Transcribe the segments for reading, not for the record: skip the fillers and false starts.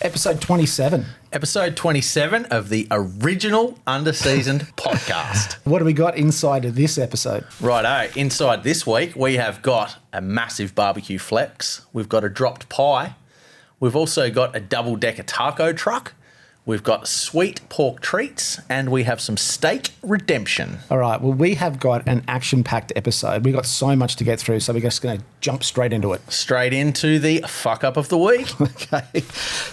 Episode 27. Episode 27 of the original Underseasoned podcast. What do we got inside of this episode? Righto, inside this week we have got a massive barbecue flex. We've got a dropped pie. We've also got a double-decker taco truck. We've got sweet pork treats, and we have some steak redemption. All right, well, we have got an action-packed episode. We've got so much to get through, so we're just going to jump straight into it. Straight into the fuck-up of the week. Okay,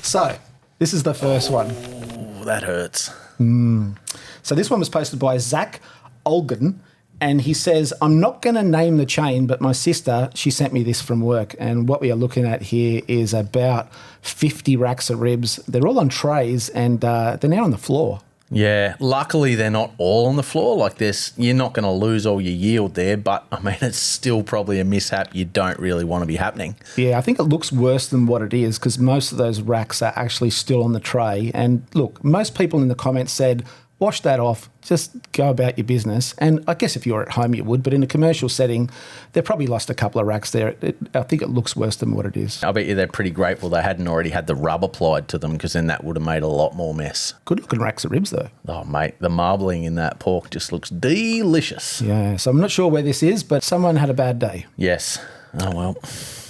so this is the first one. Ooh, that hurts. So this one was posted by Zach Olgan, and he says, I'm not going to name the chain, but my sister, she sent me this from work, and what we are looking at here is about 50 racks of ribs. They're all on trays, and they're now on the floor. Yeah, luckily they're not all on the floor like this. You're not going to lose all your yield there, but I mean, it's still probably a mishap you don't really want to be happening. Yeah, I think it looks worse than what it is because most of those racks are actually still on the tray. And look, most people in the comments said, wash that off, just go about your business. And I guess if you were at home, you would, but in a commercial setting, they probably lost a couple of racks there. I think it looks worse than what it is. I bet you they're pretty grateful they hadn't already had the rub applied to them because then that would have made a lot more mess. Good looking racks of ribs though. Oh, mate, the marbling in that pork just looks delicious. Yeah, so I'm not sure where this is, but someone had a bad day. Yes. Oh, well.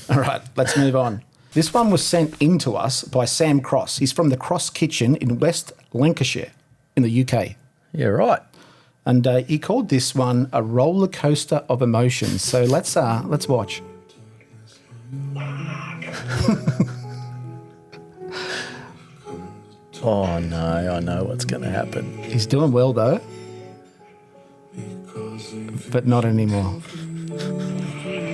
All right, let's move on. This one was sent in to us by Sam Cross. He's from the Cross Kitchen in West Lancashire in the UK. Yeah, right. And he called this one a roller coaster of emotions. So let's watch. Oh, no, I know what's going to happen. He's doing well, though. But not anymore.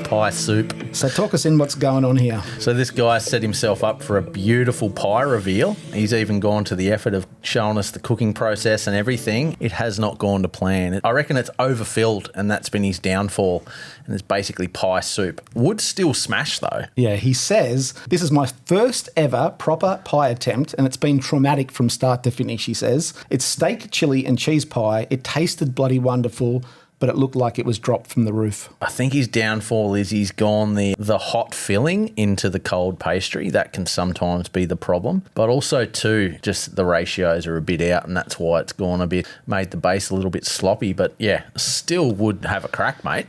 Pie soup. So talk us in what's going on here. So this guy set himself up for a beautiful pie reveal. He's even gone to the effort of showing us the cooking process and everything. It has not gone to plan. I reckon it's overfilled and that's been his downfall. And it's basically pie soup. Would still smash though. Yeah, he says, this is my first ever proper pie attempt and it's been traumatic from start to finish, he says. It's steak, chili and cheese pie. It tasted bloody wonderful, but it looked like it was dropped from the roof. I think his downfall is he's gone the hot filling into the cold pastry. That can sometimes be the problem. But also, too, just the ratios are a bit out and that's why it's gone a bit, made the base a little bit sloppy. But, yeah, still would have a crack, mate.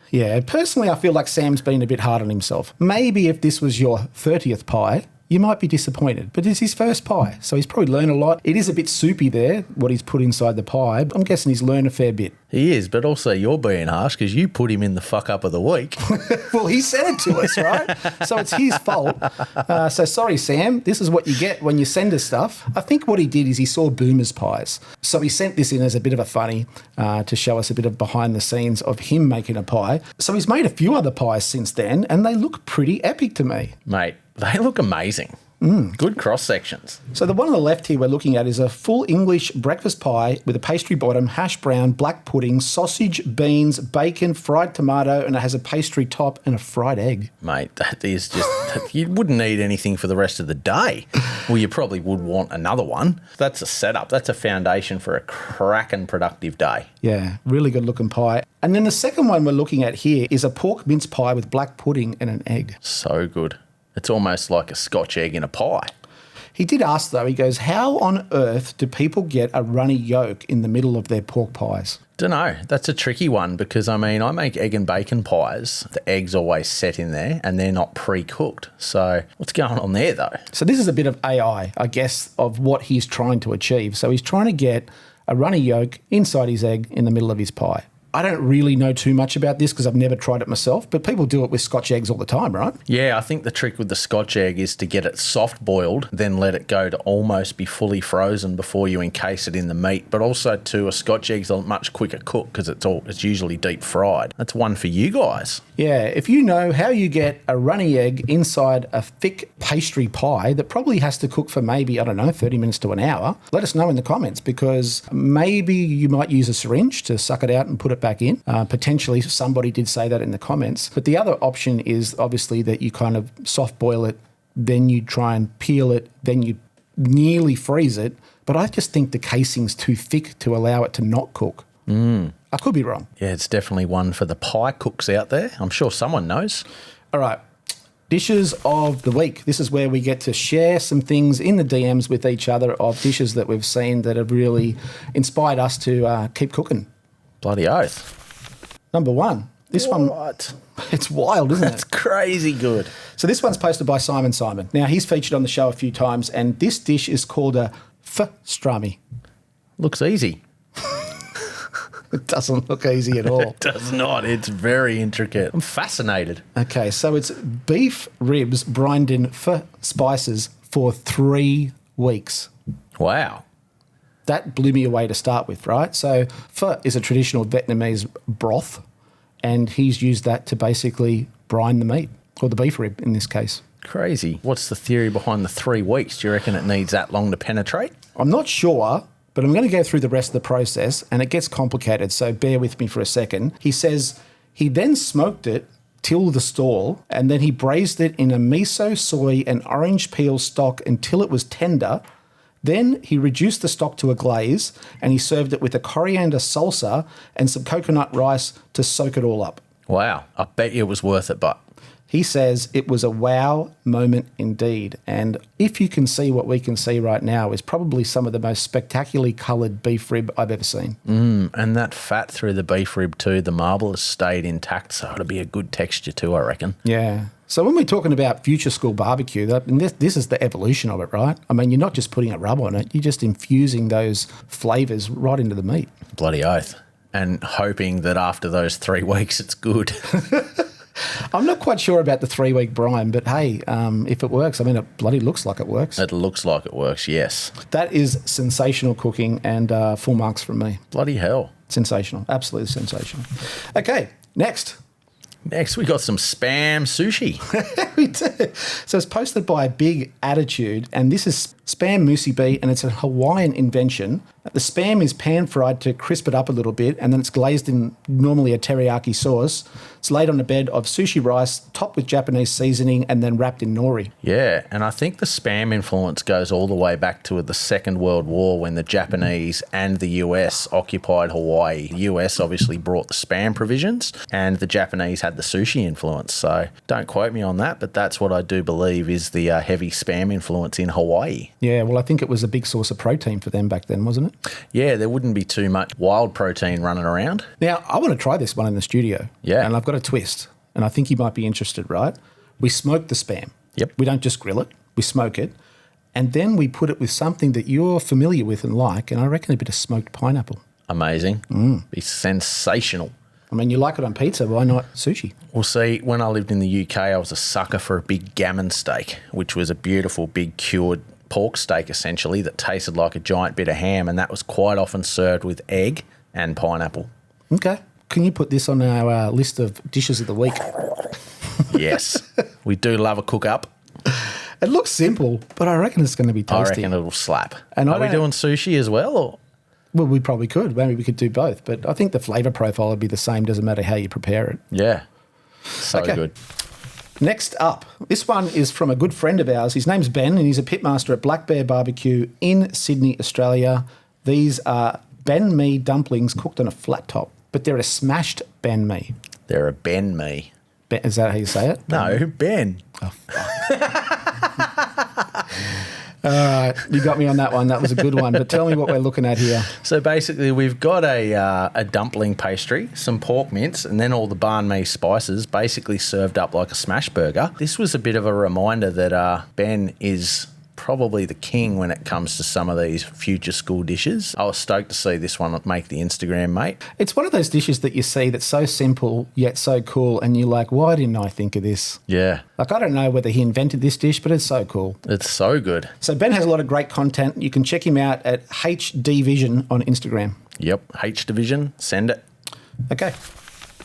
Yeah, personally, I feel like Sam's been a bit hard on himself. Maybe if this was your 30th pie, you might be disappointed, but it's his first pie, so he's probably learned a lot. It is a bit soupy there, what he's put inside the pie. I'm guessing he's learned a fair bit. He is, but also you're being harsh because you put him in the fuck up of the week. Well, he sent it to us, right? So it's his fault. So sorry, Sam. This is what you get when you send us stuff. I think what he did is he saw Boomer's pies. So he sent this in as a bit of a funny to show us a bit of behind the scenes of him making a pie. So he's made a few other pies since then, and they look pretty epic to me. Mate, they look amazing. Good cross sections. So the one on the left here we're looking at is a full English breakfast pie with a pastry bottom, hash brown, black pudding, sausage, beans, bacon, fried tomato, and it has a pastry top and a fried egg. Mate, that is just, you wouldn't need anything for the rest of the day. Well, you probably would want another one. That's a setup. That's a foundation for a cracking productive day. Yeah, really good looking pie. And then the second one we're looking at here is a pork mince pie with black pudding and an egg. So good. It's almost like a Scotch egg in a pie. He did ask, though, he goes, how on earth do people get a runny yolk in the middle of their pork pies? Dunno. That's a tricky one because, I mean, I make egg and bacon pies. The egg's always set in there and they're not pre-cooked. So what's going on there, though? So this is a bit of AI, I guess, of what he's trying to achieve. So he's trying to get a runny yolk inside his egg in the middle of his pie. I don't really know too much about this because I've never tried it myself, but people do it with Scotch eggs all the time, right? Yeah, I think the trick with the Scotch egg is to get it soft boiled, then let it go to almost be fully frozen before you encase it in the meat. But also, too, a Scotch egg's a much quicker cook because it's usually deep fried. That's one for you guys. Yeah, if you know how you get a runny egg inside a thick pastry pie that probably has to cook for maybe, 30 minutes to an hour, let us know in the comments because maybe you might use a syringe to suck it out and put it back in. Potentially somebody did say that in the comments. But the other option is obviously that you kind of soft boil it, then you try and peel it, then you nearly freeze it. But I just think the casing's too thick to allow it to not cook. I could be wrong. Yeah, it's definitely one for the pie cooks out there. I'm sure someone knows. All right. Dishes of the week. This is where we get to share some things in the DMs with each other of dishes that we've seen that have really inspired us to keep cooking. Bloody oath. Number one. This one, it's wild, isn't it? That's crazy good. So this one's posted by Simon. Now, he's featured on the show a few times, and this dish is called a Pho Pastrami. Looks easy. It doesn't look easy at all. It does not. It's very intricate. I'm fascinated. Okay, so it's beef ribs brined in pho spices for 3 weeks. Wow. That blew me away to start with, right? So pho is a traditional Vietnamese broth, and he's used that to basically brine the meat, or the beef rib in this case. Crazy. What's the theory behind the 3 weeks? Do you reckon it needs that long to penetrate? I'm not sure, but I'm going to go through the rest of the process, and it gets complicated, so bear with me for a second. He says he then smoked it till the stall, and then he braised it in a miso, soy, and orange peel stock until it was tender. Then he reduced the stock to a glaze, and he served it with a coriander salsa and some coconut rice to soak it all up. Wow. I bet you it was worth it, but... He says it was a wow moment indeed. And if you can see what we can see right now is probably some of the most spectacularly coloured beef rib I've ever seen. And that fat through the beef rib too, the marble has stayed intact, so it'll be a good texture too, I reckon. Yeah. So when we're talking about future school barbecue, this is the evolution of it, right? I mean, you're not just putting a rub on it, you're just infusing those flavours right into the meat. Bloody oath. And hoping that after those 3 weeks it's good. I'm not quite sure about the 3-week brine, but hey, if it works, I mean, it bloody looks like it works. It looks like it works, yes. That is sensational cooking and full marks from me. Bloody hell. Sensational. Absolutely sensational. Okay, next. Next, we got some Spam Sushi. We do. So it's posted by Big Attitude, and this is Spam Musubi B, and it's a Hawaiian invention. The Spam is pan-fried to crisp it up a little bit, and then it's glazed in normally a teriyaki sauce. It's laid on a bed of sushi rice, topped with Japanese seasoning, and then wrapped in nori. Yeah, and I think the Spam influence goes all the way back to the Second World War when the Japanese and the US occupied Hawaii. The US obviously brought the Spam provisions, and the Japanese had the sushi influence. So don't quote me on that, but that's what I do believe is the heavy Spam influence in Hawaii. Yeah, well, I think it was a big source of protein for them back then, wasn't it? Yeah, there wouldn't be too much wild protein running around. Now, I want to try this one in the studio. Yeah. And I've got a twist, and I think you might be interested, right? We smoke the Spam. Yep. We don't just grill it, we smoke it, and then we put it with something that you're familiar with and like, and I reckon a bit of smoked pineapple. Amazing. Be sensational. I mean, you like it on pizza, why not sushi? Well, see, when I lived in the UK, I was a sucker for a big gammon steak, which was a beautiful, big cured pork steak, essentially, that tasted like a giant bit of ham, and that was quite often served with egg and pineapple. Okay. Can you put this on our list of dishes of the week? Yes. We do love a cook-up. It looks simple, but I reckon it's going to be tasty. I reckon it'll slap. And are we doing sushi as well? Or? Well, we probably could. Maybe we could do both, but I think the flavour profile would be the same, doesn't matter how you prepare it. Yeah. So good. Next up, this one is from a good friend of ours. His name's Ben, and he's a pitmaster at Black Bear Barbecue in Sydney, Australia. These are banh mi dumplings cooked on a flat top, but they're a smashed banh mi. They're a banh mi. Is that how you say it? No, Ben. Oh, all right, you got me on that one. That was a good one. But tell me what we're looking at here. So basically, we've got a dumpling pastry, some pork mince, and then all the banh mi spices, basically served up like a smash burger. This was a bit of a reminder that Ben is probably the king when it comes to some of these future school dishes. I was stoked to see this one make the Instagram, mate. It's one of those dishes that you see that's so simple yet so cool, and you're like, why didn't I think of this? Yeah. Like, I don't know whether he invented this dish, but it's so cool. It's so good. So Ben has a lot of great content. You can check him out at HD Vision on Instagram. Yep, H Division, send it. Okay.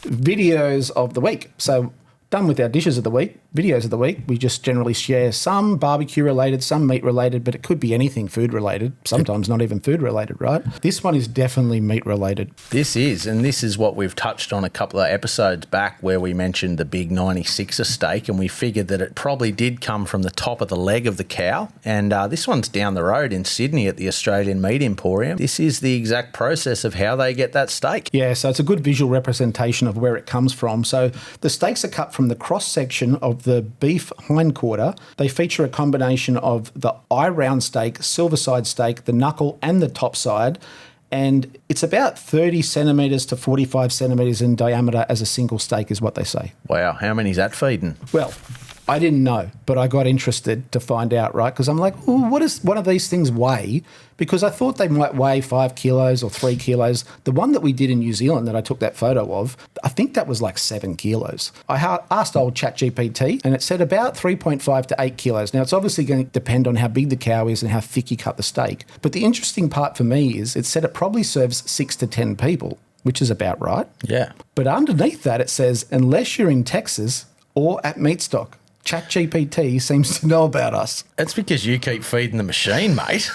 Videos of the week. So done with our dishes of the week, videos of the week. We just generally share some barbecue related, some meat related, but it could be anything food related, sometimes not even food related, right? This one is definitely meat related. This is, and this is what we've touched on a couple of episodes back where we mentioned the big 96er steak, and we figured that it probably did come from the top of the leg of the cow. And this one's down the road in Sydney at the Australian Meat Emporium. This is the exact process of how they get that steak. Yeah, so it's a good visual representation of where it comes from. So the steaks are cut from from the cross-section of the beef hindquarter. They feature a combination of the eye-round steak, silver-side steak, the knuckle and the top side. And it's about 30 centimetres to 45 centimetres in diameter as a single steak is what they say. Wow, how many's that feeding? Well, I didn't know, but I got interested to find out, right? Because I'm like, ooh, what does one of these things weigh? Because I thought they might weigh 5 kilos or 3 kilos. The one that we did in New Zealand that I took that photo of, I think that was like 7 kilos. I asked old ChatGPT and it said about 3.5 to 8 kilos. Now, it's obviously going to depend on how big the cow is and how thick you cut the steak. But the interesting part for me is it said it probably serves 6 to 10 people, which is about right. Yeah. But underneath that, it says, unless you're in Texas or at Meatstock. ChatGPT seems to know about us. That's because you keep feeding the machine, mate.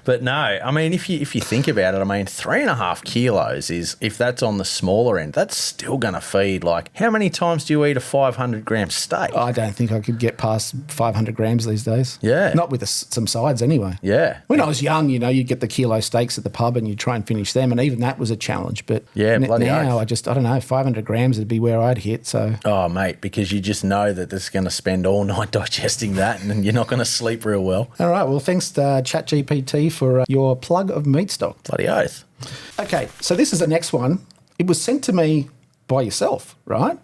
But no, I mean, if you think about it, I mean, 3.5 kilos is, if that's on the smaller end, that's still going to feed, like, how many times do you eat a 500 gram steak? I don't think I could get past 500 grams these days. Yeah. Not with some sides anyway. Yeah. When I was young, you know, you'd get the kilo steaks at the pub and you'd try and finish them, and even that was a challenge. But yeah, bloody now oath. I don't know, 500 grams would be where I'd hit. So. Oh, mate, because you just know that it's going to spend all night digesting that and you're not going to sleep real well. All right, well, thanks to ChatGPT for your plug of Meatstock. Bloody oath. Okay, so this is the next one. It was sent to me by yourself, right?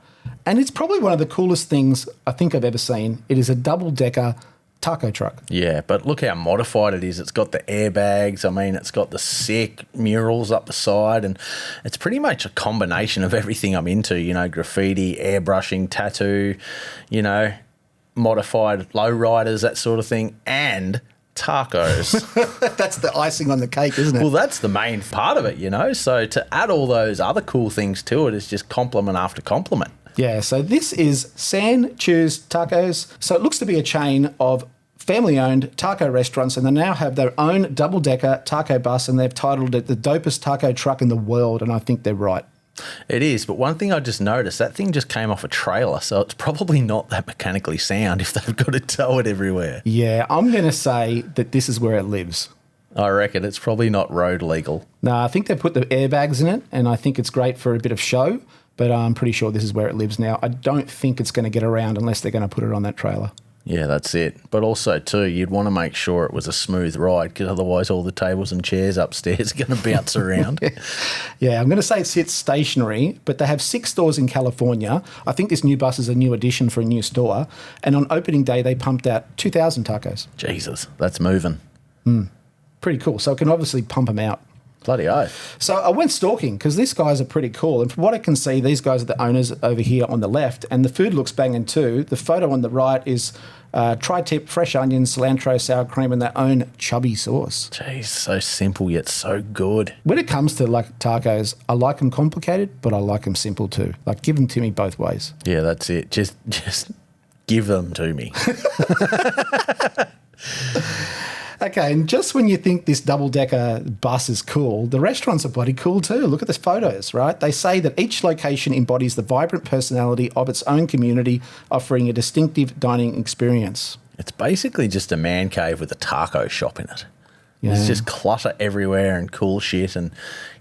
And it's probably one of the coolest things I think I've ever seen. It is a double-decker taco truck. Yeah, but look how modified it is. It's got the airbags. I mean, it's got the sick murals up the side, and it's pretty much a combination of everything I'm into, you know, graffiti, airbrushing, tattoo, you know, modified lowriders, that sort of thing, and tacos. That's the icing on the cake, isn't it? Well, that's the main part of it, you know. So to add all those other cool things to it is just compliment after compliment. Yeah, so this is San Chew's Tacos. So it looks to be a chain of family-owned taco restaurants, and they now have their own double-decker taco bus, and they've titled it the dopest taco truck in the world, and I think they're right. It is, but one thing I just noticed, that thing just came off a trailer, so it's probably not that mechanically sound if they've got to tow it everywhere. Yeah, I'm going to say that this is where it lives. I reckon it's probably not road legal. No, I think they put the airbags in it, and I think it's great for a bit of show, but I'm pretty sure this is where it lives now. I don't think it's going to get around unless they're going to put it on that trailer. Yeah, that's it. But also, too, you'd want to make sure it was a smooth ride, because otherwise all the tables and chairs upstairs are going to bounce around. Yeah, I'm going to say it sits stationary, but they have 6 stores in California. I think this new bus is a new addition for a new store. And on opening day, they pumped out 2,000 tacos. Jesus, that's moving. Pretty cool. So it can obviously pump them out. Bloody oath. So I went stalking because these guys are pretty cool. And from what I can see, these guys are the owners over here on the left, and the food looks banging too. The photo on the right is tri-tip, fresh onions, cilantro, sour cream, and their own chubby sauce. Jeez, so simple yet so good. When it comes to like tacos, I like them complicated, but I like them simple too. Like, give them to me both ways. Yeah, that's it. Just give them to me. Okay, and just when you think this double-decker bus is cool, the restaurants are bloody cool too. Look at the photos, right? They say that each location embodies the vibrant personality of its own community, offering a distinctive dining experience. It's basically just a man cave with a taco shop in it. Yeah. There's just clutter everywhere and cool shit. And,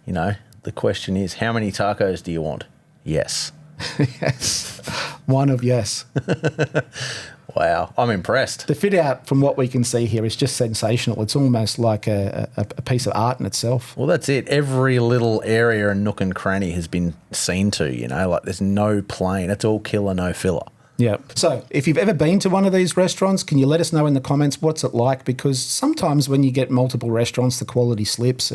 you know, the question is, how many tacos do you want? Yes. Yes. One of yes. Wow, I'm impressed. The fit out, from what we can see here, is just sensational. It's almost like a piece of art in itself. Well, that's it. Every little area and nook and cranny has been seen to, you know, like there's no plain. It's all killer, no filler. Yeah. So if you've ever been to one of these restaurants, can you let us know in the comments what's it like? Because sometimes when you get multiple restaurants, the quality slips.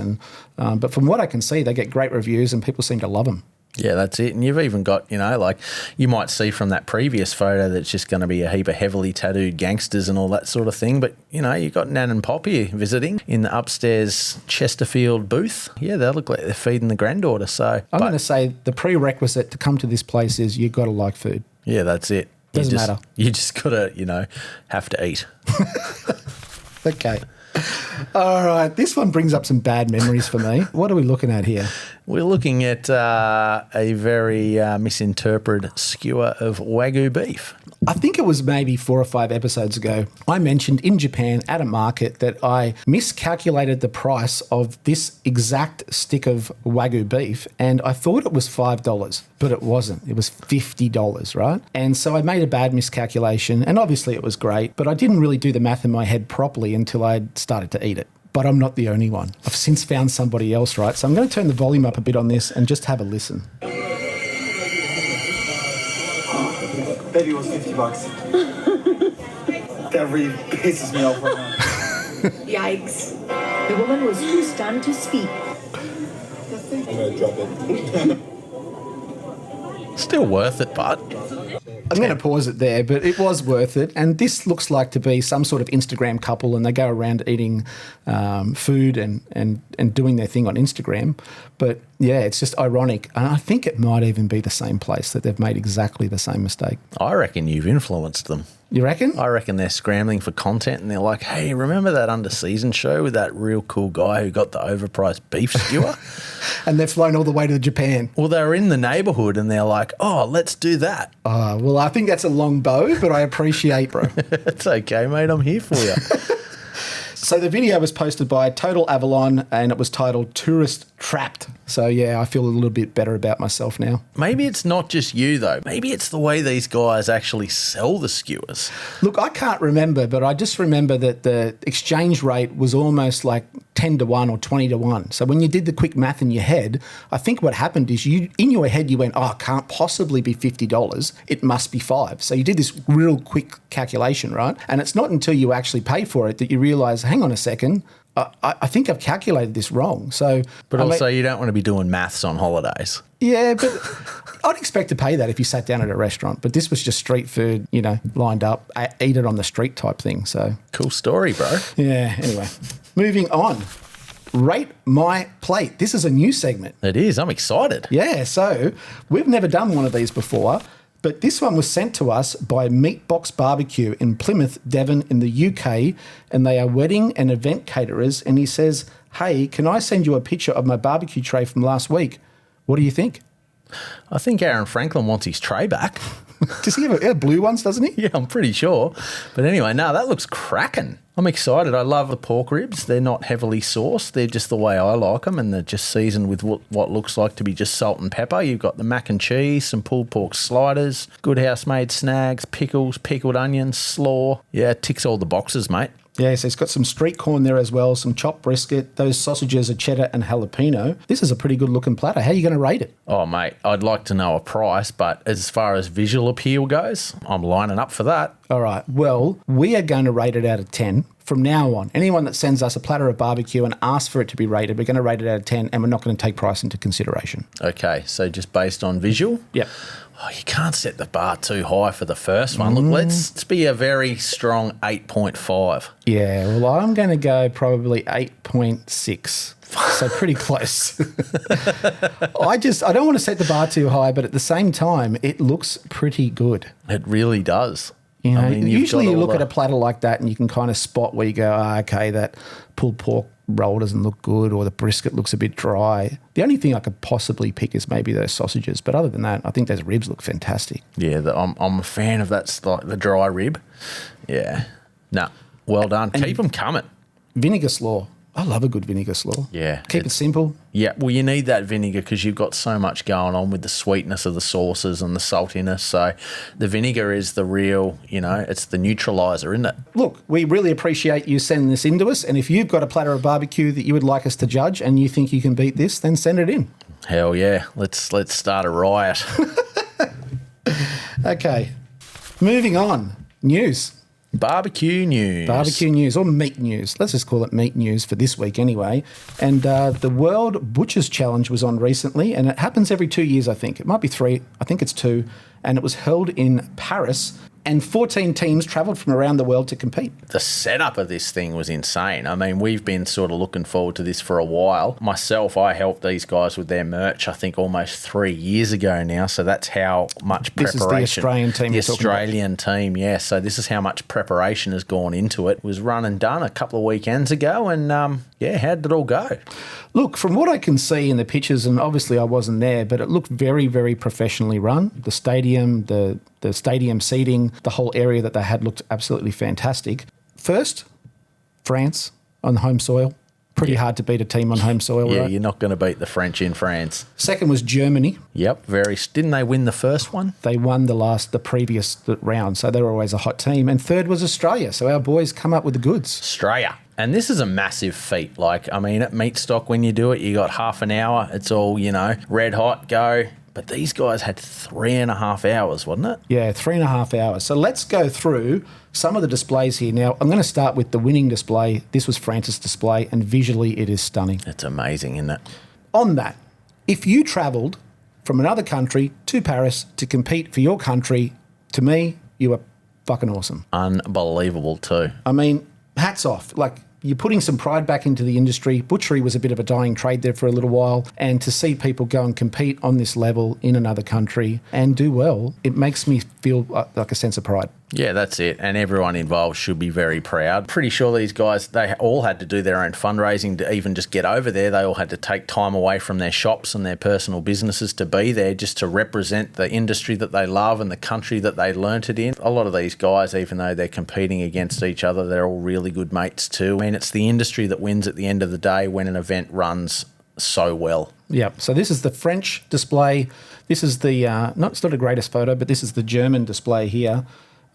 But from what I can see, they get great reviews and people seem to love them. Yeah, that's it. And you've even got, you know, like you might see from that previous photo that it's just going to be a heap of heavily tattooed gangsters and all that sort of thing. But, you know, you've got Nan and Pop here visiting in the upstairs Chesterfield booth. Yeah, they look like they're feeding the granddaughter. So I'm going to say the prerequisite to come to this place is you've got to like food. Yeah, that's it. Doesn't matter. You just got to, you know, have to eat. Okay. All right. This one brings up some bad memories for me. What are we looking at here? We're looking at a very misinterpreted skewer of Wagyu beef. I think it was maybe 4 or 5 episodes ago, I mentioned in Japan at a market that I miscalculated the price of this exact stick of Wagyu beef, and I thought it was $5, but it wasn't. It was $50, right? And so I made a bad miscalculation, and obviously it was great, but I didn't really do the math in my head properly until I started to eat it. But I'm not the only one. I've since found somebody else, right? So I'm going to turn the volume up a bit on this and just have a listen. Baby was $50. That really pisses me off right now. Yikes. The woman was too stunned to speak. I'm going to drop it. Still worth it, bud. I'm going to pause it there, but it was worth it. And this looks like to be some sort of Instagram couple, and they go around eating food and doing their thing on Instagram. But yeah, it's just ironic. And I think it might even be the same place that they've made exactly the same mistake. I reckon you've influenced them. You reckon? I reckon they're scrambling for content and they're like, hey, remember that under-season show with that real cool guy who got the overpriced beef skewer? And they've flown all the way to Japan. Well, they were in the neighbourhood and they're like, oh, let's do that. Well, I think that's a long bow, but I appreciate, bro. It's okay, mate. I'm here for you. So the video was posted by Total Avalon and it was titled Tourist Trapped. So yeah, I feel a little bit better about myself now. Maybe it's not just you, though. Maybe it's the way these guys actually sell the skewers. Look, I can't remember, but I just remember that the exchange rate was almost like 10 to 1 or 20 to 1. So when you did the quick math in your head, I think what happened is in your head you went, oh, it can't possibly be $50. It must be $5. So you did this real quick calculation, right? And it's not until you actually pay for it that you realise, hang on a second, I think I've calculated this wrong. So, but also you don't want to be doing maths on holidays. Yeah, but I'd expect to pay that if you sat down at a restaurant. But this was just street food, lined up, eat it on the street type thing. So cool story, bro. Yeah, anyway. Moving on. Rate My Plate. This is a new segment. It is. I'm excited. Yeah, so we've never done one of these before, but this one was sent to us by Meatbox Barbecue in Plymouth, Devon in the UK, and they are wedding and event caterers, and he says, hey, can I send you a picture of my barbecue tray from last week? What do you think? I think Aaron Franklin wants his tray back. Does he have blue ones, doesn't he? Yeah, I'm pretty sure. But anyway, no, that looks cracking. I'm excited. I love the pork ribs. They're not heavily sauced. They're just the way I like them, and they're just seasoned with what looks like to be just salt and pepper. You've got the mac and cheese, some pulled pork sliders, good house-made snags, pickles, pickled onions, slaw. Yeah, it ticks all the boxes, mate. Yeah, so it's got some street corn there as well, some chopped brisket. Those sausages are cheddar and jalapeno. This is a pretty good looking platter. How are you going to rate it? Oh, mate, I'd like to know a price, but as far as visual appeal goes, I'm lining up for that. All right. Well, we are going to rate it out of 10. From now on, anyone that sends us a platter of barbecue and asks for it to be rated, we're going to rate it out of 10 and we're not going to take price into consideration. Okay, so just based on visual? Yep. Oh, you can't set the bar too high for the first one. Look, let's be a very strong 8.5. Yeah, well, I'm going to go probably 8.6. So pretty close. I don't want to set the bar too high, but at the same time, it looks pretty good. It really does. Usually you look at a platter like that and you can kind of spot where you go, okay, that pulled pork roll doesn't look good or the brisket looks a bit dry. The only thing I could possibly pick is maybe those sausages. But other than that, I think those ribs look fantastic. Yeah, I'm a fan of that, like the dry rib. Yeah. No, well done. Keep them coming. Vinegar slaw. I love a good vinegar slaw. Yeah. Keep it simple. Yeah, well, you need that vinegar because you've got so much going on with the sweetness of the sauces and the saltiness. So the vinegar is the real, it's the neutraliser, isn't it? Look, we really appreciate you sending this in to us. And if you've got a platter of barbecue that you would like us to judge and you think you can beat this, then send it in. Hell yeah. Let's start a riot. Okay. Moving on. News. Barbecue news. Barbecue news or meat news. Let's just call it meat news for this week anyway. And the World Butchers Challenge was on recently, and it happens every 2 years, I think. It might be 3. I think it's 2. And it was held in Paris, and 14 teams travelled from around the world to compete. The setup of this thing was insane. I mean, we've been sort of looking forward to this for a while. Myself, I helped these guys with their merch, I think almost 3 years ago now. So that's how much preparation. This is the Australian team. The Australian team, yeah. So this is how much preparation has gone into it. It was run and done a couple of weekends ago. And yeah, how did it all go? Look, from what I can see in the pictures, and obviously I wasn't there, but it looked very, very professionally run. The stadium, the The stadium seating, the whole area that they had looked absolutely fantastic. First, France on home soil. Pretty hard to beat a team on home soil, Yeah, right? you're not going to beat the French in France. Second was Germany. Yep, didn't they win the first one? They won the previous round, so they were always a hot team. And third was Australia. So our boys come up with the goods. Australia. And this is a massive feat. Like, I mean, at meat stock, when you do it, you got half an hour. It's all, red hot, go. But these guys had 3.5 hours, wasn't it? Yeah, 3.5 hours. So let's go through some of the displays here. Now, I'm going to start with the winning display. This was France's display, and visually it is stunning. It's amazing, isn't it? On that, if you travelled from another country to Paris to compete for your country, to me, you are fucking awesome. Unbelievable too. I mean, hats off. Like, you're putting some pride back into the industry. Butchery was a bit of a dying trade there for a little while. And to see people go and compete on this level in another country and do well, it makes me feel like a sense of pride. Yeah, that's it. And everyone involved should be very proud. Pretty sure these guys, they all had to do their own fundraising to even just get over there. They all had to take time away from their shops and their personal businesses to be there just to represent the industry that they love and the country that they learnt it in. A lot of these guys, even though they're competing against each other, they're all really good mates too. I mean, it's the industry that wins at the end of the day when an event runs so well. Yep. So this is the French display. This is the, it's not the greatest photo, but this is the German display here.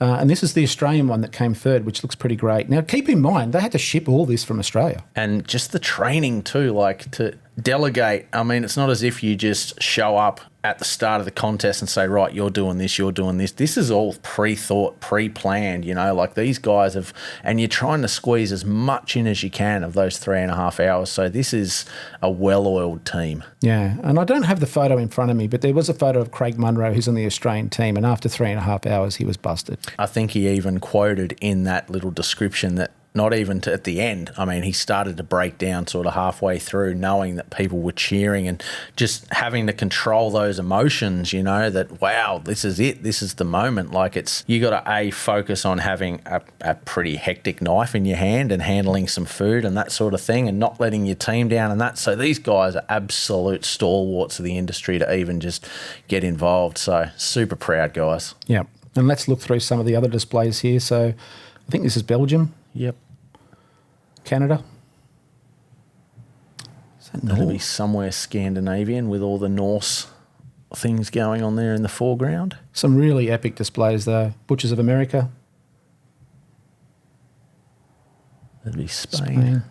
And this is the Australian one that came third, which looks pretty great. Now, keep in mind, they had to ship all this from Australia. And just the training too, like to delegate. I mean, it's not as if you just show up at the start of the contest and say, right, you're doing this, you're doing this. This is all pre-thought, pre-planned, like these guys have, and you're trying to squeeze as much in as you can of those 3.5 hours. So this is a well-oiled team. Yeah, and I don't have the photo in front of me, but there was a photo of Craig Munro, who's on the Australian team, and after 3.5 hours, he was busted. I think he even quoted in that little description that not even at the end. I mean, he started to break down sort of halfway through, knowing that people were cheering and just having to control those emotions, that, wow, this is it. This is the moment. Like you got to focus on having a pretty hectic knife in your hand and handling some food and that sort of thing and not letting your team down and that. So these guys are absolute stalwarts of the industry to even just get involved. So super proud, guys. Yeah. And let's look through some of the other displays here. So I think this is Belgium. Yep. Canada. That'll be somewhere Scandinavian with all the Norse things going on there in the foreground. Some really epic displays though. Butchers of America. That'd be Spain.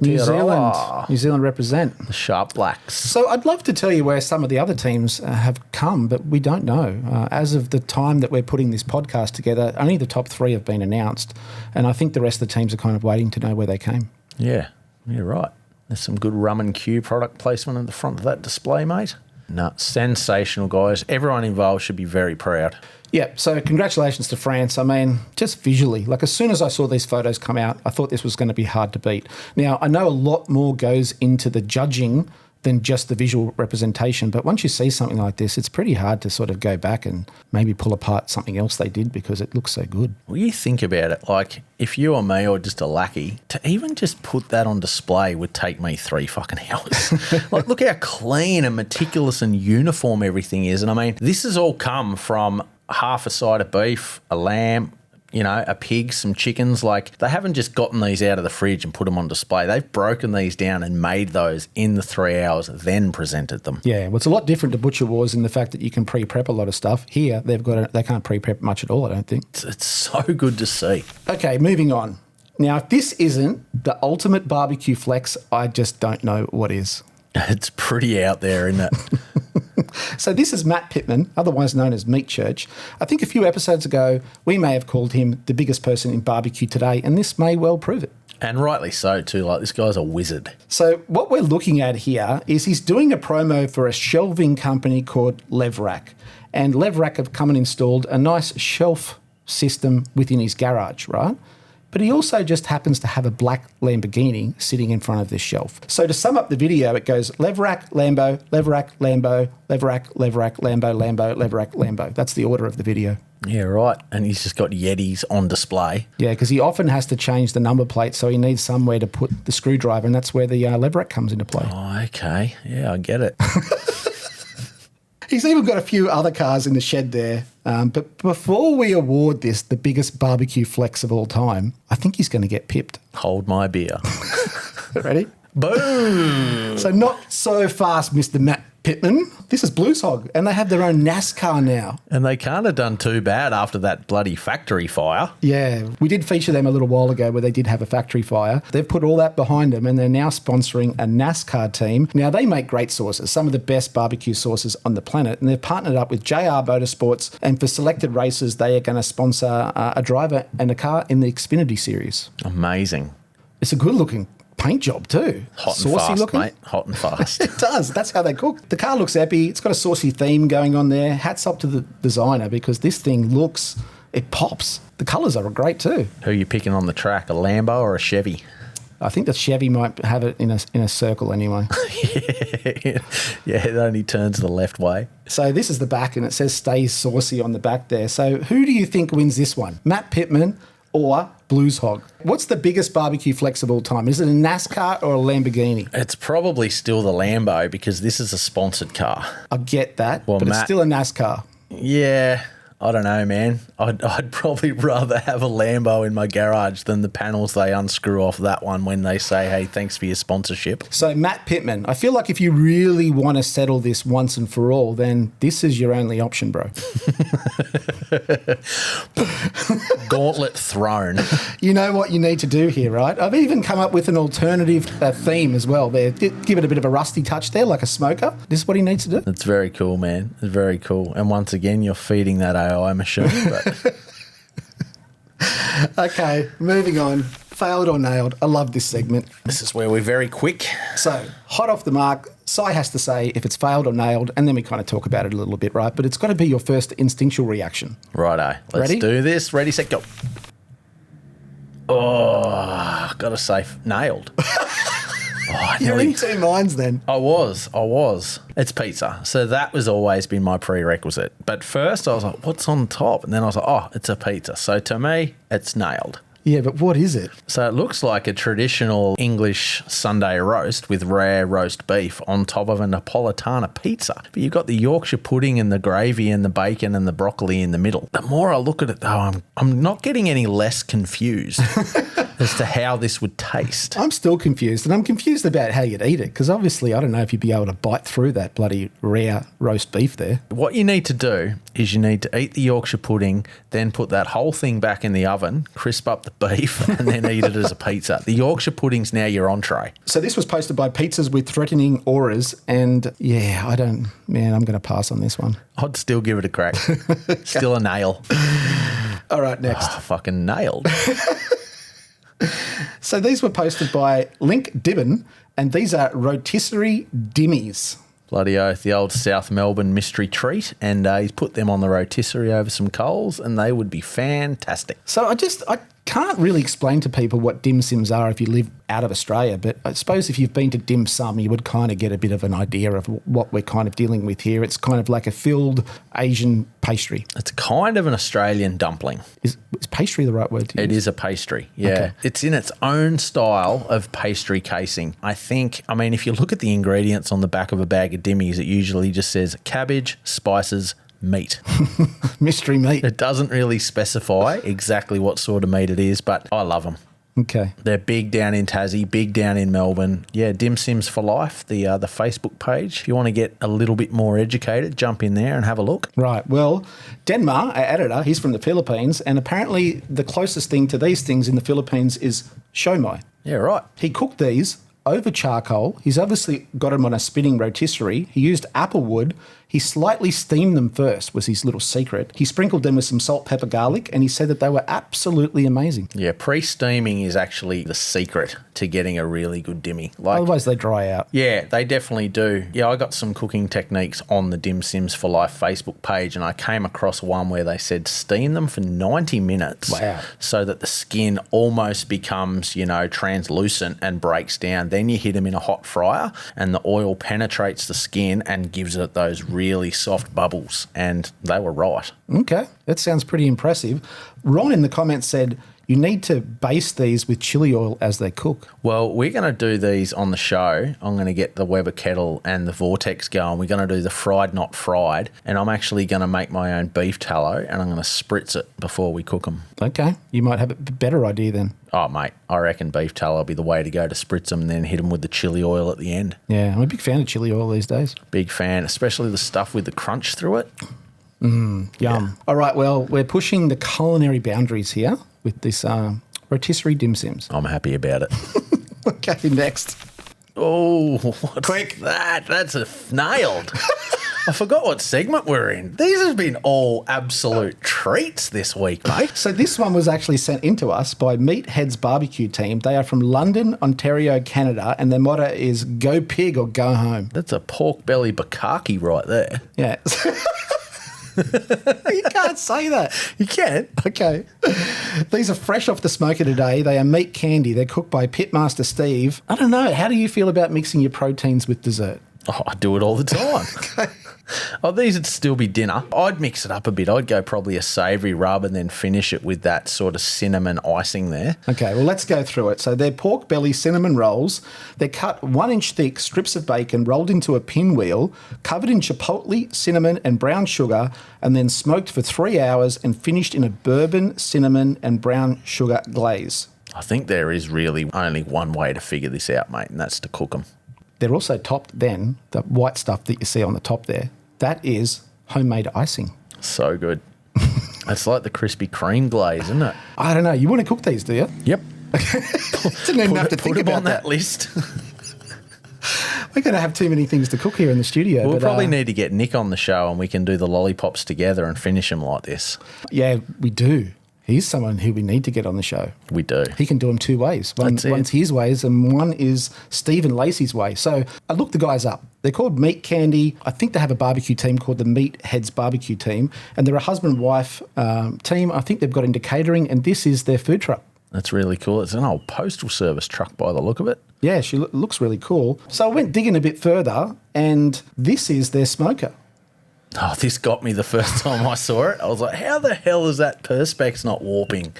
New Zealand. New Zealand represent. The Sharp Blacks. So I'd love to tell you where some of the other teams have come, but we don't know. As of the time that we're putting this podcast together, only the top 3 have been announced, and I think the rest of the teams are kind of waiting to know where they came. Yeah, you're right. There's some good rum and Q product placement at the front of that display, mate. No, sensational, guys. Everyone involved should be very proud. Yeah, so congratulations to France. I mean, just visually, like as soon as I saw these photos come out, I thought this was going to be hard to beat. Now, I know a lot more goes into the judging than just the visual representation, but once you see something like this, it's pretty hard to sort of go back and maybe pull apart something else they did because it looks so good. Well, you think about it, like if you or me or just a lackey, to even just put that on display would take me 3 fucking hours. Like, look how clean and meticulous and uniform everything is. And I mean, this has all come from half a side of beef, a lamb, a pig, some chickens. Like, they haven't just gotten these out of the fridge and put them on display. They've broken these down and made those in the 3 hours, then presented them. Yeah, well, it's a lot different to Butcher Wars in the fact that you can pre-prep a lot of stuff. Here, they can't pre-prep much at all, I don't think. It's so good to see. Okay, moving on. Now, if this isn't the ultimate barbecue flex, I just don't know what is. It's pretty out there, isn't it? So this is Matt Pittman, otherwise known as Meat Church. I think a few episodes ago, we may have called him the biggest person in barbecue today, and this may well prove it. And rightly so, too. Like, this guy's a wizard. So what we're looking at here is he's doing a promo for a shelving company called Levrack. And Levrack have come and installed a nice shelf system within his garage, right? But he also just happens to have a black Lamborghini sitting in front of this shelf. So to sum up the video, it goes Levrack, Lambo, Levrack, Lambo, Levrack, Levrack, Lambo, Lambo, Levrack, Lambo. That's the order of the video. Yeah, right. And he's just got Yetis on display. Yeah, because he often has to change the number plate, so he needs somewhere to put the screwdriver, and that's where the Levrack comes into play. Oh, okay. Yeah, I get it. He's even got a few other cars in the shed there. But before we award this the biggest barbecue flex of all time, I think he's going to get pipped. Hold my beer. Ready? Boom. So not so fast, Mr. Matt Pittman. This is Blues Hog, and they have their own NASCAR now. And they can't have done too bad after that bloody factory fire. Yeah, we did feature them a little while ago where they did have a factory fire. They've put all that behind them, and they're now sponsoring a NASCAR team. Now, they make great sauces, some of the best barbecue sauces on the planet, and they've partnered up with JR Motorsports, and for selected races, they are going to sponsor a driver and a car in the Xfinity Series. Amazing. It's a good-looking paint job too. Hot and saucy fast, looking. mate. Hot and fast. It does. That's how they cook. The car looks epic. It's got a saucy theme going on there. Hats up to the designer because this thing looks, it pops. The colours are great too. Who are you picking on the track, a Lambo or a Chevy? I think the Chevy might have it in a circle anyway. Yeah, it only turns the left way. So this is the back and it says stay saucy on the back there. So who do you think wins this one? Matt Pittman or Blues Hog? What's the biggest barbecue flex of all time? Is it a NASCAR or a Lamborghini? It's probably still the Lambo because this is a sponsored car. I get that, Well, but it's Matt- still a NASCAR. Yeah, I don't know, man. I'd probably rather have a Lambo in my garage than the panels they unscrew off that one when they say, hey, thanks for your sponsorship. So Matt Pittman, I feel like if you really want to settle this once and for all, then this is your only option, bro. Gauntlet thrown. You know what you need to do here, right? I've even come up with an alternative theme as well there. Give it a bit of a rusty touch there, like a smoker. This is what he needs to do. It's very cool, man. It's very cool. And once again, you're feeding that AI machine. But Okay, moving on. Failed or nailed. I love this segment. this is where we're very quick. So, hot off the mark, Sigh has to say if it's failed or nailed, and then we kind of talk about it a little bit, right? But it's got to be your first instinctual reaction. Righto. Let's Ready? do this. Ready, set, go. Oh, gotta say, nailed. I You're nearly in two minds then. I was. It's pizza. So that was always been my prerequisite. But first I was like, what's on top? And then I was like, oh, it's a pizza. So to me, it's nailed. Yeah, but what is it? So it looks like a traditional English Sunday roast with rare roast beef on top of a Napolitana pizza. But you've got the Yorkshire pudding and the gravy and the bacon and the broccoli in the middle. The more I look at it, though, I'm not getting any less confused as to how this would taste. I'm still confused, and I'm confused about how you'd eat it, because obviously I don't know if you'd be able to bite through that bloody rare roast beef there. What you need to do is you need to eat the Yorkshire pudding, then put that whole thing back in the oven, crisp up the beef, and then eat it as a pizza. The Yorkshire pudding's now your entree. So this was posted by Pizzas with Threatening Auras, and yeah, I'm going to pass on this one. I'd still give it a crack. Still a nail. All right, next. Oh, fucking nailed. So these were posted by Link Dibben, and these are rotisserie dimmies. Bloody oath, the old South Melbourne mystery treat, and he's put them on the rotisserie over some coals, and they would be fantastic. So I can't really explain to people what dim sims are if you live out of Australia, but I suppose if you've been to dim sum, you would kind of get a bit of an idea of what we're kind of dealing with here. It's kind of like a filled Asian pastry. It's kind of an Australian dumpling. Is pastry the right word to use? It is a pastry, yeah. Okay. It's in its own style of pastry casing. If you look at the ingredients on the back of a bag of dimmies, it usually just says cabbage, spices, meat. Mystery meat. It doesn't really specify exactly what sort of meat it is, but I love them. Okay. They're big down in Tassie, big down in Melbourne. Yeah, Dim Sims for Life, the Facebook page. If you want to get a little bit more educated, jump in there and have a look. Right. Well, Denmar, our editor, he's from the Philippines, and apparently the closest thing to these things in the Philippines is siomai. Yeah, right. He cooked these over charcoal. He's obviously got them on a spinning rotisserie. He used apple wood. He slightly steamed them first, was his little secret. He sprinkled them with some salt, pepper, garlic, and he said that they were absolutely amazing. Yeah, pre-steaming is actually the secret to getting a really good dimmy. Otherwise, they dry out. Yeah, they definitely do. Yeah, I got some cooking techniques on the Dim Sims for Life Facebook page, and I came across one where they said steam them for 90 minutes. Wow. So that the skin almost becomes, translucent and breaks down. Then you hit them in a hot fryer, and the oil penetrates the skin and gives it those really soft bubbles. And they were right. Okay, that sounds pretty impressive. Ron in the comments said, you need to baste these with chili oil as they cook. Well, we're going to do these on the show. I'm going to get the Weber kettle and the Vortex going. We're going to do the fried, not fried. And I'm actually going to make my own beef tallow and I'm going to spritz it before we cook them. Okay. You might have a better idea then. Oh, mate, I reckon beef tallow will be the way to go to spritz them and then hit them with the chili oil at the end. Yeah, I'm a big fan of chili oil these days. Big fan, especially the stuff with the crunch through it. Yum. Yeah. All right, well, we're pushing the culinary boundaries here with this rotisserie dim sims. I'm happy about it. Okay, next. Oh, what's quick that? That's nailed. I forgot what segment we're in. These have been all absolute treats this week, mate. So this one was actually sent in to us by Meathead's Barbecue Team. They are from London, Ontario, Canada, and their motto is "Go pig or go home." That's a pork belly bukkake right there. Yeah. You can't say that. You can. Okay. These are fresh off the smoker today. They are meat candy. They're cooked by Pitmaster Steve. I don't know. How do you feel about mixing your proteins with dessert? Oh, I do it all the time. Okay. Oh, these would still be dinner. I'd mix it up a bit. I'd go probably a savoury rub and then finish it with that sort of cinnamon icing there. Okay, well, let's go through it. So they're pork belly cinnamon rolls. They're cut 1-inch thick strips of bacon rolled into a pinwheel, covered in chipotle, cinnamon, and brown sugar, and then smoked for 3 hours and finished in a bourbon, cinnamon, and brown sugar glaze. I think there is really only one way to figure this out, mate, and that's to cook them. They're also topped then, the white stuff that you see on the top there, that is homemade icing. So good. It's like the Krispy Kreme glaze, isn't it? I don't know. You want to cook these, do you? Yep. Didn't even have to think put them about on that list. We're going to have too many things to cook here in the studio. We'll probably need to get Nick on the show and we can do the lollipops together and finish them like this. Yeah, we do. He's someone who we need to get on the show. We do. He can do them two ways. One's his ways and one is Stephen Lacey's way. So I looked the guys up. They're called Meat Candy. I think they have a barbecue team called the Meatheads Barbecue Team. And they're a husband-wife team. I think they've got into catering and this is their food truck. That's really cool. It's an old postal service truck by the look of it. Yeah, she looks really cool. So I went digging a bit further and this is their smoker. Oh, this got me the first time I saw it. I was like, how the hell is that Perspex not warping?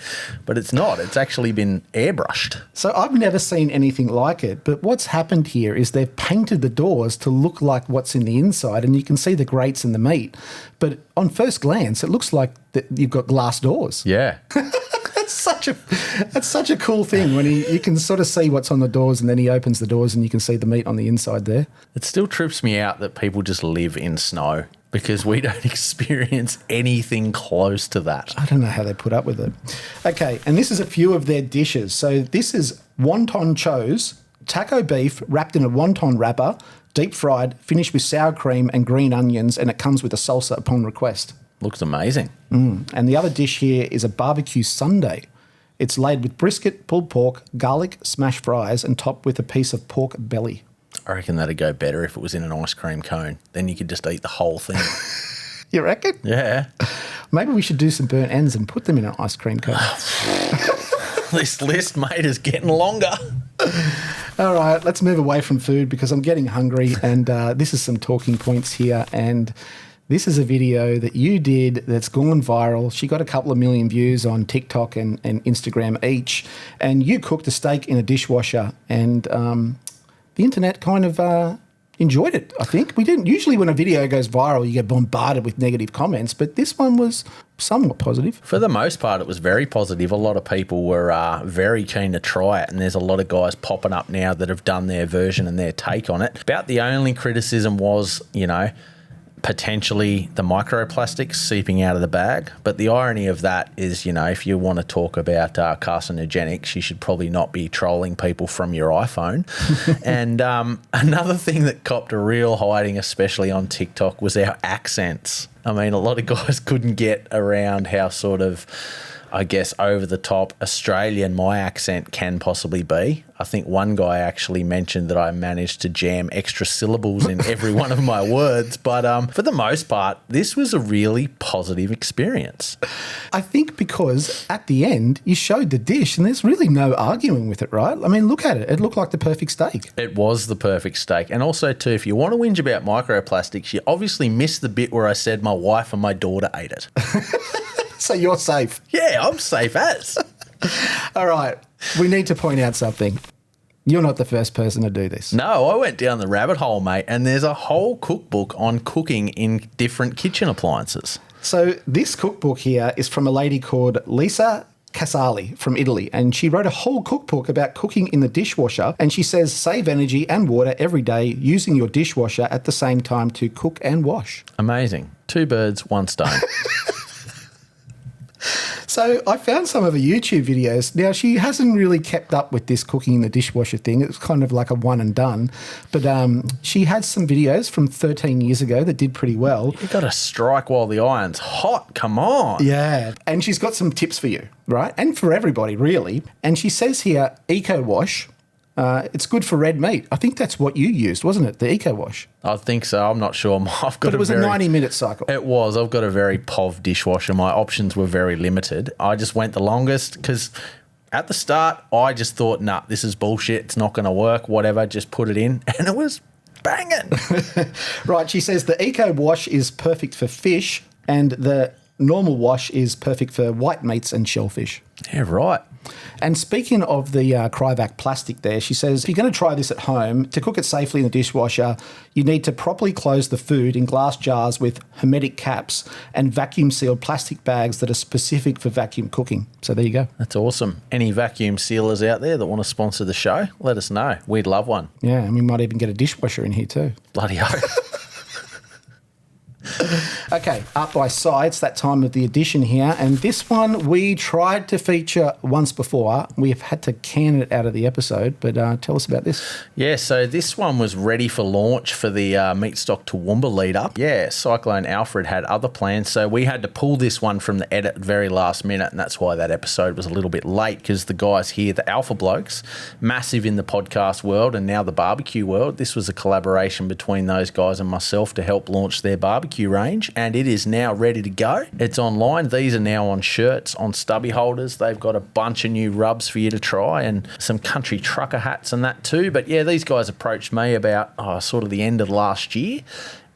But it's not. It's actually been airbrushed. So I've never seen anything like it. But what's happened here is they've painted the doors to look like what's in the inside and you can see the grates and the meat. But on first glance, it looks like that you've got glass doors. Yeah. That's such a cool thing when you can sort of see what's on the doors and then he opens the doors and you can see the meat on the inside there. It still trips me out that people just live in snow because we don't experience anything close to that. I don't know how they put up with it. Okay, and this is a few of their dishes. So this is wonton chos, taco beef wrapped in a wonton wrapper, deep fried, finished with sour cream and green onions, and it comes with a salsa upon request. Looks amazing. And the other dish here is a barbecue sundae. It's laid with brisket, pulled pork, garlic, smashed fries, and topped with a piece of pork belly. I reckon that'd go better if it was in an ice cream cone. Then you could just eat the whole thing. You reckon? Yeah. Maybe we should do some burnt ends and put them in an ice cream cone. This list, mate, is getting longer. All right, let's move away from food because I'm getting hungry and this is some talking points here and this is a video that you did that's gone viral. She got a couple of million views on TikTok and Instagram each and you cooked a steak in a dishwasher and the internet kind of enjoyed it, I think. We didn't. Usually when a video goes viral, you get bombarded with negative comments, but this one was somewhat positive. For the most part, it was very positive. A lot of people were very keen to try it, and there's a lot of guys popping up now that have done their version and their take on it. About the only criticism was, potentially the microplastics seeping out of the bag. But the irony of that is, if you want to talk about carcinogenics, you should probably not be trolling people from your iPhone. And another thing that copped a real hiding, especially on TikTok, was our accents. I mean, a lot of guys couldn't get around how sort of, I guess, over the top Australian my accent can possibly be. I think one guy actually mentioned that I managed to jam extra syllables in every one of my words. But for the most part, this was a really positive experience. I think because at the end, you showed the dish and there's really no arguing with it, right? I mean, look at it. It looked like the perfect steak. It was the perfect steak. And also, too, if you want to whinge about microplastics, you obviously missed the bit where I said my wife and my daughter ate it. So you're safe. Yeah, I'm safe as. All right. We need to point out something. You're not the first person to do this. No, I went down the rabbit hole, mate, and there's a whole cookbook on cooking in different kitchen appliances. So this cookbook here is from a lady called Lisa Casali from Italy, and she wrote a whole cookbook about cooking in the dishwasher, and she says save energy and water every day using your dishwasher at the same time to cook and wash. Amazing. 2 birds, 1 stone. So I found some of her YouTube videos. Now, she hasn't really kept up with this cooking in the dishwasher thing. It was kind of like a one and done. But she had some videos from 13 years ago that did pretty well. You got to strike while the iron's hot. Come on. Yeah. And she's got some tips for you, right? And for everybody, really. And she says here, Eco Wash. It's good for red meat. I think that's what you used, wasn't it? The Eco Wash. I think so. I'm not sure. But it was a 90-minute cycle. It was. I've got a very POV dishwasher. My options were very limited. I just went the longest because at the start, I just thought, nah, this is bullshit. It's not going to work. Whatever. Just put it in. And it was banging. Right. She says the Eco Wash is perfect for fish and the normal wash is perfect for white meats and shellfish. Yeah, right. And speaking of the Cryovac plastic there, she says, if you're going to try this at home, to cook it safely in the dishwasher, you need to properly close the food in glass jars with hermetic caps and vacuum-sealed plastic bags that are specific for vacuum cooking. So there you go. That's awesome. Any vacuum sealers out there that want to sponsor the show, let us know. We'd love one. Yeah, and we might even get a dishwasher in here too. Bloody oath. Okay, up by Sigh. It's that time of the edition here. And this one we tried to feature once before. We've had to can it out of the episode, but tell us about this. Yeah, so this one was ready for launch for the Meat Stock Toowoomba lead up. Yeah, Cyclone Alfred had other plans, so we had to pull this one from the edit very last minute, and that's why that episode was a little bit late, because the guys here, the Alpha Blokes, massive in the podcast world and now the barbecue world, this was a collaboration between those guys and myself to help launch their barbecue range, and it is now ready to go. It's online. These are now on shirts, on stubby holders. They've got a bunch of new rubs for you to try and some country trucker hats and that too. But yeah, these guys approached me about sort of the end of last year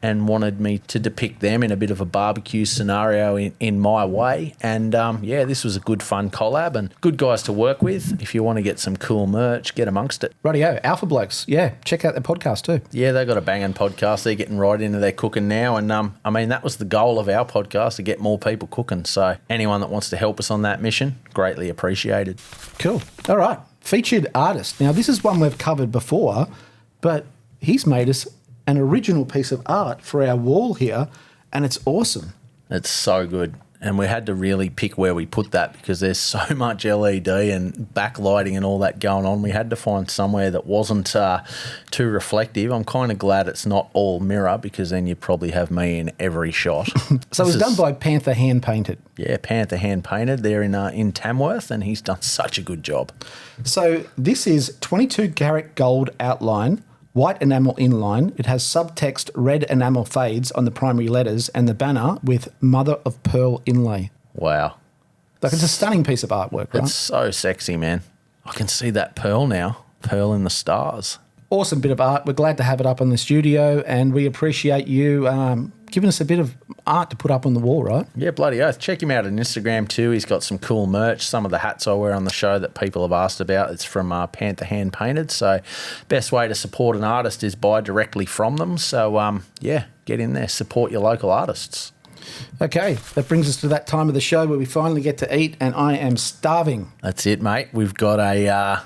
and wanted me to depict them in a bit of a barbecue scenario in my way. And yeah, this was a good fun collab and good guys to work with. If you want to get some cool merch, get amongst it. Rightio, Alpha Blokes. Yeah, check out their podcast too. Yeah, they've got a banging podcast. They're getting right into their cooking now. And I mean, that was the goal of our podcast, to get more people cooking. So anyone that wants to help us on that mission, greatly appreciated. Cool. All right. Featured artist. Now, this is one we've covered before, but he's made us an original piece of art for our wall here, and it's awesome. It's so good. And we had to really pick where we put that because there's so much LED and backlighting and all that going on. We had to find somewhere that wasn't too reflective. I'm kind of glad it's not all mirror, because then you probably have me in every shot. So it was done by Panther Hand Painted. Yeah, Panther Hand Painted. They're in Tamworth, and he's done such a good job. So this is 22 karat gold outline, white enamel inline. It has subtext red enamel fades on the primary letters and the banner with mother of pearl inlay. Wow. Like, it's a stunning piece of artwork, right? It's so sexy, man. I can see that pearl now. Pearl in the stars. Awesome bit of art. We're glad to have it up in the studio, and we appreciate you giving us a bit of art to put up on the wall, right? Yeah, bloody oath. Check him out on Instagram too. He's got some cool merch. Some of the hats I wear on the show that people have asked about, it's from Panther Hand Painted. So best way to support an artist is buy directly from them. So, yeah, get in there. Support your local artists. Okay, that brings us to that time of the show where we finally get to eat, and I am starving. That's it, mate. We've got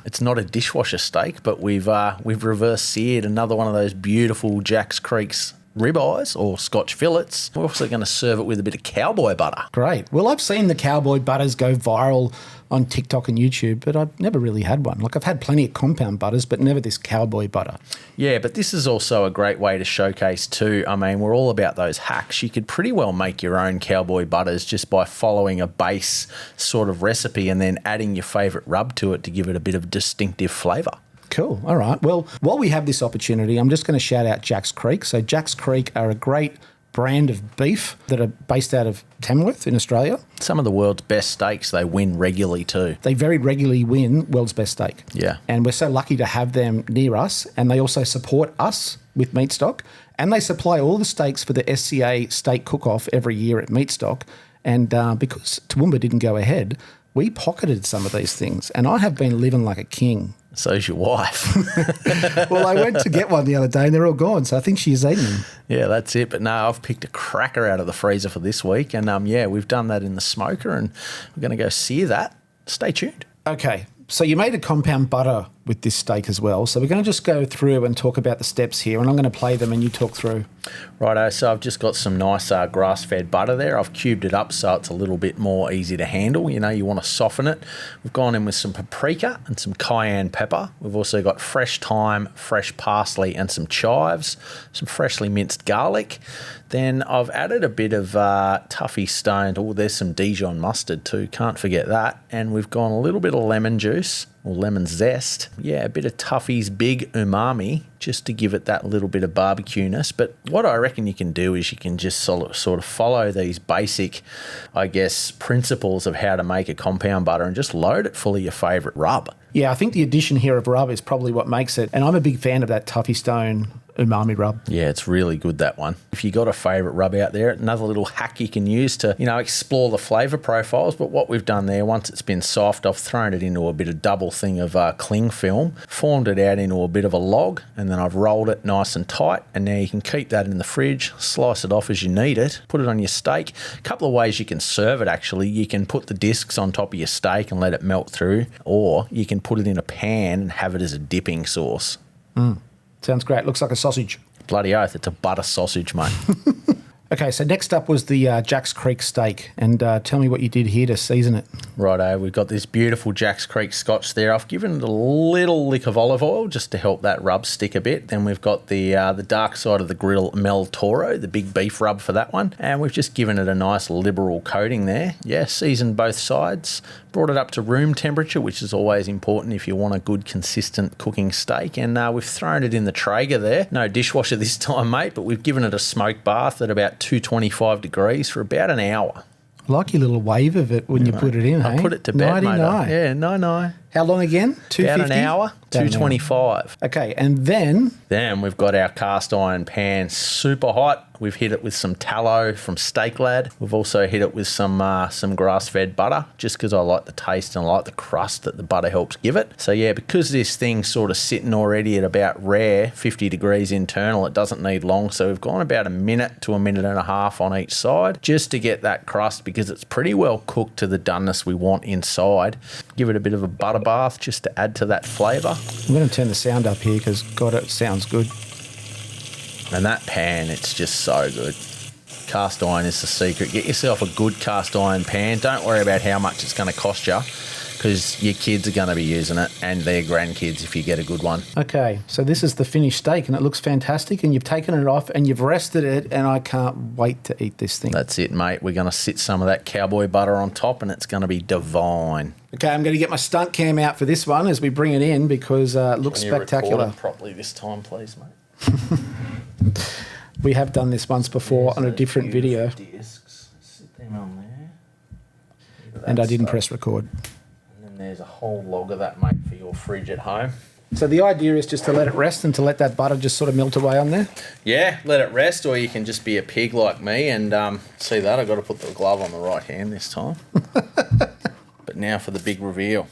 it's not a dishwasher steak, but we've reverse seared another one of those beautiful Jack's Creek's ribeyes or Scotch fillets. We're also going to serve it with a bit of Cowboy butter. Great. Well, I've seen the Cowboy butters go viral on TikTok and YouTube, but I've never really had one. Like, I've had plenty of compound butters, but never this Cowboy butter. Yeah, but this is also a great way to showcase too. I mean, we're all about those hacks. You could pretty well make your own Cowboy butters just by following a base sort of recipe and then adding your favourite rub to it to give it a bit of distinctive flavour. Cool. All right. Well, while we have this opportunity, I'm just going to shout out Jack's Creek. So Jack's Creek are a great brand of beef that are based out of Tamworth in Australia. Some of the world's best steaks, they win regularly too. They very regularly win world's best steak. Yeah. And we're so lucky to have them near us, and they also support us with Meat Stock, and they supply all the steaks for the SCA steak cook-off every year at Meat Stock. And because Toowoomba didn't go ahead, we pocketed some of these things, and I have been living like a king. So's your wife. Well, I went to get one the other day and they're all gone, so I think she's eaten them. Yeah, that's it. But no, I've picked a cracker out of the freezer for this week. And yeah, we've done that in the smoker and we're going to go sear that. Stay tuned. Okay, so you made a compound butter with this steak as well. So we're going to just go through and talk about the steps here, and I'm going to play them and you talk through. Righto, so I've just got some nice grass-fed butter there. I've cubed it up so it's a little bit more easy to handle. You know, you want to soften it. We've gone in with some paprika and some cayenne pepper. We've also got fresh thyme, fresh parsley and some chives, some freshly minced garlic. Then I've added a bit of Tuffy stoned. Oh, there's some Dijon mustard too. Can't forget that. And we've gone a little bit of lemon juice or lemon zest. Yeah, a bit of Tuffy's big umami just to give it that little bit of barbecue-ness. But what I reckon you can do is you can just sort of follow these basic, I guess, principles of how to make a compound butter and just load it full of your favourite rub. Yeah, I think the addition here of rub is probably what makes it. And I'm a big fan of that Tuffy Stone umami rub. Yeah, it's really good, that one. If you got a favourite rub out there, another little hack you can use to, explore the flavour profiles. But what we've done there, once it's been soft, I've thrown it into a bit of double thing of cling film, formed it out into a bit of a log, and then I've rolled it nice and tight. And now you can keep that in the fridge, slice it off as you need it, put it on your steak. A couple of ways you can serve it, actually. You can put the discs on top of your steak and let it melt through, or you can put it in a pan and have it as a dipping sauce. Sounds great. Looks like a sausage. Bloody oath, it's a butter sausage, mate. Okay, so next up was the Jack's Creek steak. And tell me what you did here to season it. Righto, we've got this beautiful Jack's Creek Scotch there. I've given it a little lick of olive oil just to help that rub stick a bit. Then we've got the dark side of the grill Mel Toro, the big beef rub for that one. And we've just given it a nice liberal coating there. Yeah, seasoned both sides. Brought it up to room temperature, which is always important if you want a good, consistent cooking steak. And we've thrown it in the Traeger there. No dishwasher this time, mate, but we've given it a smoke bath at about 225 degrees for about an hour. I like your little wave of it when you put it in, I put it to bed, 99. mate. Yeah, no. How long again? 250? About an hour, 225. Okay, and then Then we've got our cast iron pan super hot. We've hit it with some tallow from Steak Lad. We've also hit it with some grass-fed butter, just because I like the taste and I like the crust that the butter helps give it. So yeah, because this thing's sort of sitting already at about rare 50 degrees internal, it doesn't need long. So we've gone about a minute to a minute and a half on each side, just to get that crust, because it's pretty well cooked to the doneness we want inside. Give it a bit of a butter bath just to add to that flavour. I'm going to turn the sound up here because, God, it sounds good. And that pan, it's just so good. Cast iron is the secret. Get yourself a good cast iron pan. Don't worry about how much it's going to cost you, because your kids are going to be using it and their grandkids if you get a good one. Okay, so this is the finished steak and it looks fantastic, and you've taken it off and you've rested it, and I can't wait to eat this thing. That's it, mate. We're going to sit some of that cowboy butter on top and it's going to be divine. Okay, I'm going to get my stunt cam out for this one as we bring it in, because it looks Can you spectacular. record it properly this time, please, mate? We have done this once before on a different video, Discs. Sit them on there. and I didn't press record. And then there's a whole log of that, mate, for your fridge at home. So the idea is just to let it rest and to let that butter just sort of melt away on there? Yeah, let it rest, or you can just be a pig like me and see that. I've got to put the glove on the right hand this time. But now for the big reveal.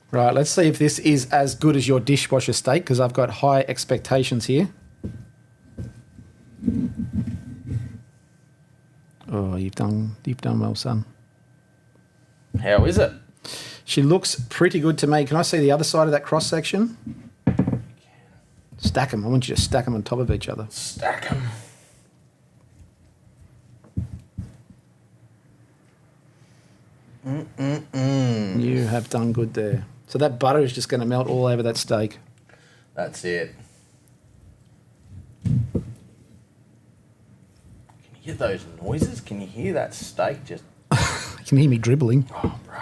Right, let's see if this is as good as your dishwasher steak, because I've got high expectations here. Oh, you've done well, son. How is it? She looks pretty good to me. Can I see the other side of that cross section? Stack them. I want you to stack them on top of each other. Stack them. You have done good there. So that butter is just going to melt all over that steak. That's it. Can you hear those noises? Can you hear that steak just... You can hear me dribbling. Oh, bro.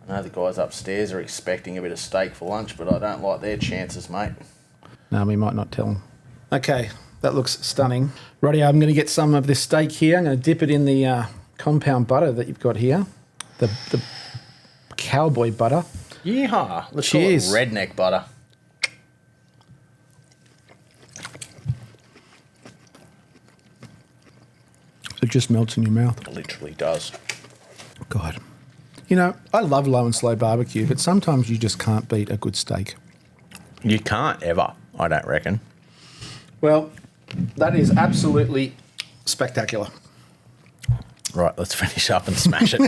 I know the guys upstairs are expecting a bit of steak for lunch, but I don't like their chances, mate. No, we might not tell them. Okay, that looks stunning. Righty, I'm going to get some of this steak here. I'm going to dip it in the compound butter that you've got here. The Cowboy butter. Yeehaw. Let's Cheers. call it redneck butter. So It just melts in your mouth. It literally does. God. You know, I love low and slow barbecue, but sometimes you just can't beat a good steak. You can't ever, I don't reckon. Well, that is absolutely spectacular. Right, let's finish up and smash it.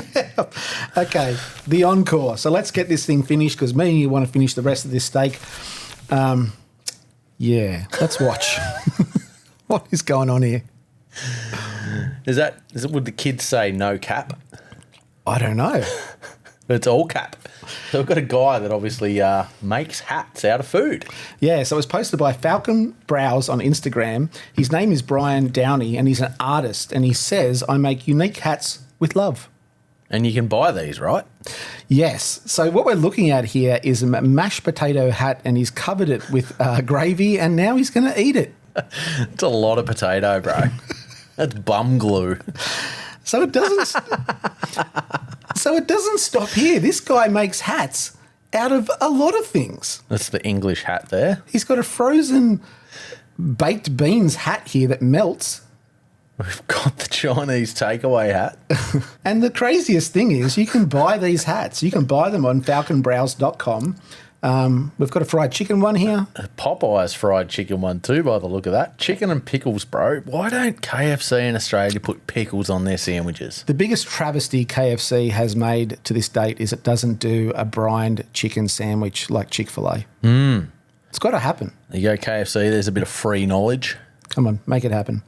Okay, the Encore. So let's get this thing finished because me and you want to finish the rest of this steak. Yeah, let's watch. What is going on here? Would the kids say no cap? I don't know. It's all cap. So we've got a guy that obviously makes hats out of food. Yeah, so it was posted by Falcon Browse on Instagram. His name is Brian Downey, and he's an artist. And he says, I make unique hats with love. And you can buy these, right? Yes. So what we're looking at here is a mashed potato hat, and he's covered it with gravy, and now he's going to eat it. It's a lot of potato, bro. That's bum glue. So it doesn't. So it doesn't stop here. This guy makes hats out of a lot of things. That's the English hat there. He's got a frozen baked beans hat here that melts. We've got the Chinese takeaway hat. And the craziest thing is you can buy these hats. You can buy them on falconbrowse.com. We've got a fried chicken one here. Popeye's fried chicken one too, by the look of that. Chicken and pickles, bro. Why don't KFC in Australia put pickles on their sandwiches? The biggest travesty KFC has made to this date is it doesn't do a brined chicken sandwich like Chick-fil-A. It's got to happen. There you go, KFC. There's a bit of free knowledge. Come on, make it happen.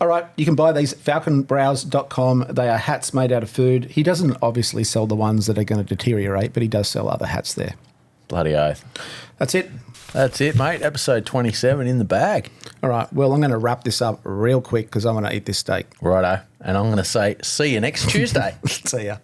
All right, you can buy these falconbrowse.com. They are hats made out of food. He doesn't obviously sell the ones that are going to deteriorate, but he does sell other hats there. Bloody oath. That's it. That's it, mate. Episode 27 in the bag. All right, well, I'm going to wrap this up real quick because I want to eat this steak. Righto. And I'm going to say, see you next Tuesday. See ya.